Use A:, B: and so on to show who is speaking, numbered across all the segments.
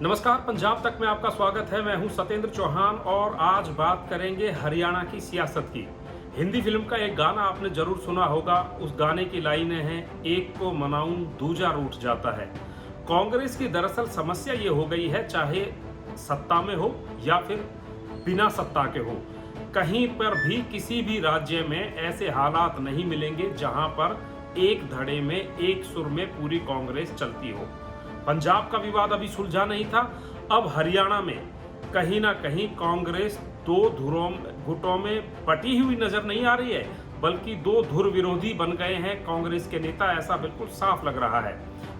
A: नमस्कार, पंजाब तक में आपका स्वागत है। मैं हूं सत्येंद्र चौहान और आज बात करेंगे हरियाणा की सियासत की। हिंदी फिल्म का एक गाना आपने जरूर सुना होगा। उस गाने की लाइनें हैं, एक को मनाऊं दूजा रूठ जाता है। कांग्रेस की दरअसल समस्या ये हो गई है, चाहे सत्ता में हो या फिर बिना सत्ता के हो, कहीं पर भी किसी भी राज्य में ऐसे हालात नहीं मिलेंगे जहां पर एक धड़े में एक सुर में पूरी कांग्रेस चलती हो। पंजाब का विवाद अभी सुलझा नहीं था, अब हरियाणा में कहीं ना कहीं कांग्रेस दो गुटों में बटी हुई नजर नहीं आ रही है, बल्कि दो धुर विरोधी बन गए हैं कांग्रेस के नेता, ऐसा बिल्कुल साफ लग रहा है।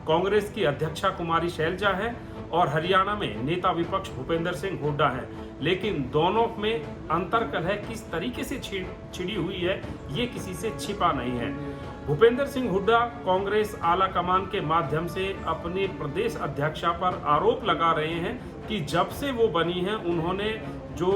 A: कांग्रेस की अध्यक्षा कुमारी शैलजा है और हरियाणा में नेता विपक्ष भूपेंद्र सिंह हुड्डा है, लेकिन दोनों में अंतरकलह किस तरीके से छिड़ी हुई है ये किसी से छिपा नहीं है। भूपेंद्र सिंह हुड्डा कांग्रेस आला कमान के माध्यम से अपने प्रदेश अध्यक्षा पर आरोप लगा रहे हैं कि जब से वो बनी है उन्होंने जो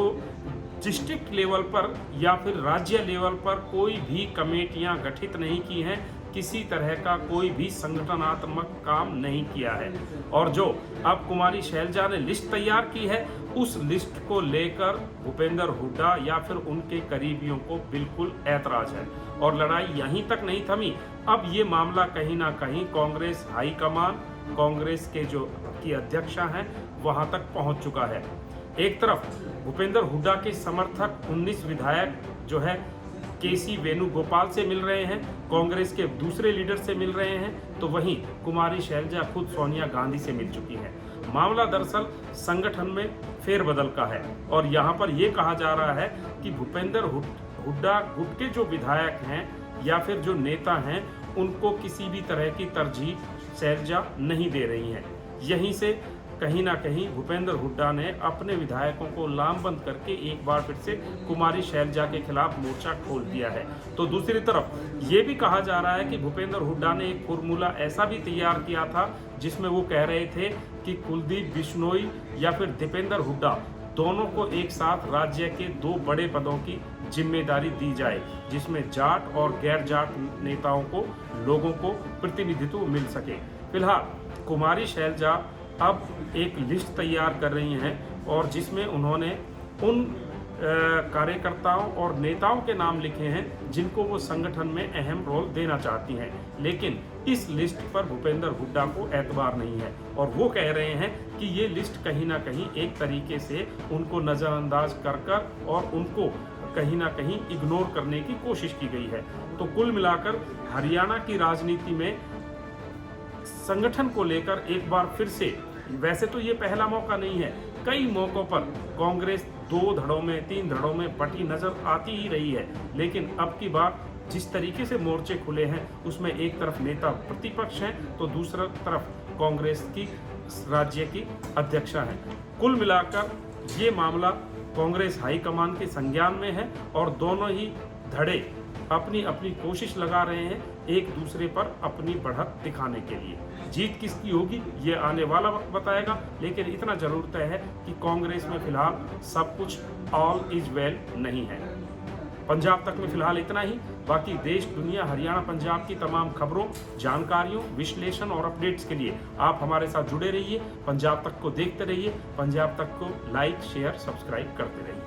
A: डिस्ट्रिक्ट लेवल पर या फिर राज्य लेवल पर कोई भी कमेटियां गठित नहीं की हैं, किसी तरह का कोई भी संगठनात्मक काम नहीं किया है। और जो अब कुमारी शैलजा ने लिस्ट तैयार की है, उस लिस्ट को लेकर भूपेंद्र हुड्डा या फिर उनके करीबियों को बिल्कुल ऐतराज है। और लड़ाई यहीं तक नहीं थमी, अब ये मामला कहीं ना कहीं कांग्रेस हाईकमान, कांग्रेस के जो की अध्यक्षा हैं वहां तक पहुंच चुका है। एक तरफ भूपेंद्र हुड्डा के समर्थक 19 विधायक जो है केसी वेणुगोपाल से मिल रहे हैं, कांग्रेस के दूसरे लीडर से मिल रहे हैं, तो वहीं कुमारी शैलजा खुद सोनिया गांधी से मिल चुकी है। मामला दरअसल संगठन में फेरबदल का है और यहां पर यह कहा जा रहा है कि भूपेंद्र हुड्डा गुट के जो विधायक हैं या फिर जो नेता हैं, उनको किसी भी तरह की तरजीह शैलजा नहीं दे रही हैं। यहीं से कहीं ना कहीं भूपेंद्र हुड्डा ने अपने विधायकों को लामबंद करके एक बार फिर से कुमारी शैलजा के खिलाफ मोर्चा खोल दिया है। तो दूसरी तरफ ये भी कहा जा रहा है कि भूपेंद्र हुड्डा ने एक फॉर्मूला ऐसा भी तैयार किया था जिसमें वो कह रहे थे कि कुलदीप बिश्नोई या फिर दीपेंद्र हुड्डा दोनों को एक साथ राज्य के दो बड़े पदों की जिम्मेदारी दी जाए, जिसमें जाट और गैर जाट नेताओं को, लोगों को प्रतिनिधित्व मिल सके। फिलहाल कुमारी शैलजा अब एक लिस्ट तैयार कर रही हैं और जिसमें उन्होंने उन कार्यकर्ताओं और नेताओं के नाम लिखे हैं जिनको वो संगठन में अहम रोल देना चाहती हैं, लेकिन इस लिस्ट पर भूपेंद्र हुड्डा को एतबार नहीं है और वो कह रहे हैं कि ये लिस्ट कहीं ना कहीं एक तरीके से उनको नज़रअंदाज कर और उनको कहीं ना कहीं इग्नोर करने की कोशिश की गई है। तो कुल मिलाकर हरियाणा की राजनीति में संगठन को लेकर एक बार फिर से, वैसे तो ये पहला मौका नहीं है, कई मौकों पर कांग्रेस दो धड़ों में, तीन धड़ों में बटी नजर आती ही रही है, लेकिन अब की बार जिस तरीके से मोर्चे खुले हैं उसमें एक तरफ नेता प्रतिपक्ष हैं तो दूसरी तरफ कांग्रेस की राज्य की अध्यक्षा है। कुल मिलाकर ये मामला कांग्रेस हाईकमान के संज्ञान में है और दोनों ही धड़े अपनी अपनी कोशिश लगा रहे हैं एक दूसरे पर अपनी बढ़त दिखाने के लिए। जीत किसकी होगी ये आने वाला वक्त बताएगा, लेकिन इतना जरूर तय है कि कांग्रेस में फिलहाल सब कुछ ऑल इज वेल नहीं है। पंजाब तक में फिलहाल इतना ही। बाकी देश, दुनिया, हरियाणा, पंजाब की तमाम खबरों, जानकारियों, विश्लेषण और अपडेट्स के लिए आप हमारे साथ जुड़े रहिए। पंजाब तक को देखते रहिए, पंजाब तक को लाइक, शेयर, सब्सक्राइब करते रहिए।